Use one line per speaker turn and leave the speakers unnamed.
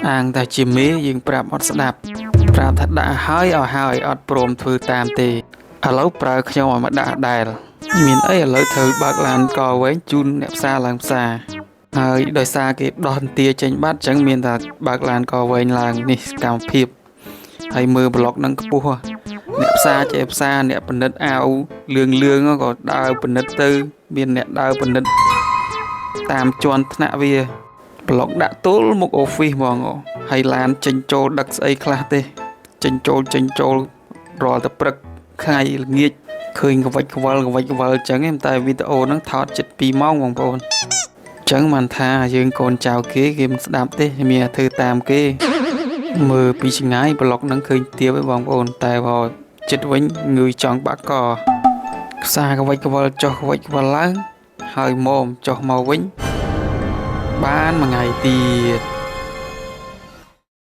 អាងតែជាមេយើងប្រាប់អត់ស្ដាប់ប្រាប់ថាដាក់ហើយឲ្យហើយអត់ព្រមធ្វើតាមទេឥឡូវប្រើខ្ញុំឲ្យមកដាក់ដែលមានអីឥឡូវត្រូវបើកឡានកវែងជូនអ្នកផ្សារឡើងផ្សារហើយដោយសារគេដោះន្ទាចេញបាត់អញ្ចឹងមានតែបើកឡានកវែងឡើងនេះសកម្មភាពហើយមើលប្លុកនឹងខ្ពស់អ្នកផ្សារចេះផ្សារអ្នកពិនិត្យអាវលឿងក៏ដើរពិនិត្យទៅមានអ្នកដើរពិនិត្យតាមជាន់ថ្នាក់វាប្លុកដាក់ទល់មុខអូហ្វីសហ្មងហើយឡានចេញចូលដឹកស្អីខ្លះទេចេញចូលរាល់តែព្រឹកថ្ងៃល្ងាចឃើញក្វិចក្វល់អញ្ចឹងតែវីដេអូហ្នឹងថតជិត2ម៉ោងបងប្អូនអញ្ចឹងបានថាយើងកូនចៅគេមិនស្ដាប់ទេមានធ្វើតាមគេមើលពីឆ្ងាយប្លុកហ្នឹងឃើញទៀបឯងបងប្អូនតែបើចិត្តវិញងឿចង់បាក់កខ្សាក្វិចក្វល់ចុះក្វិចក្វល់ឡើងហើយម៉មចុះមកវិញបានមួយថ្ងៃទៀត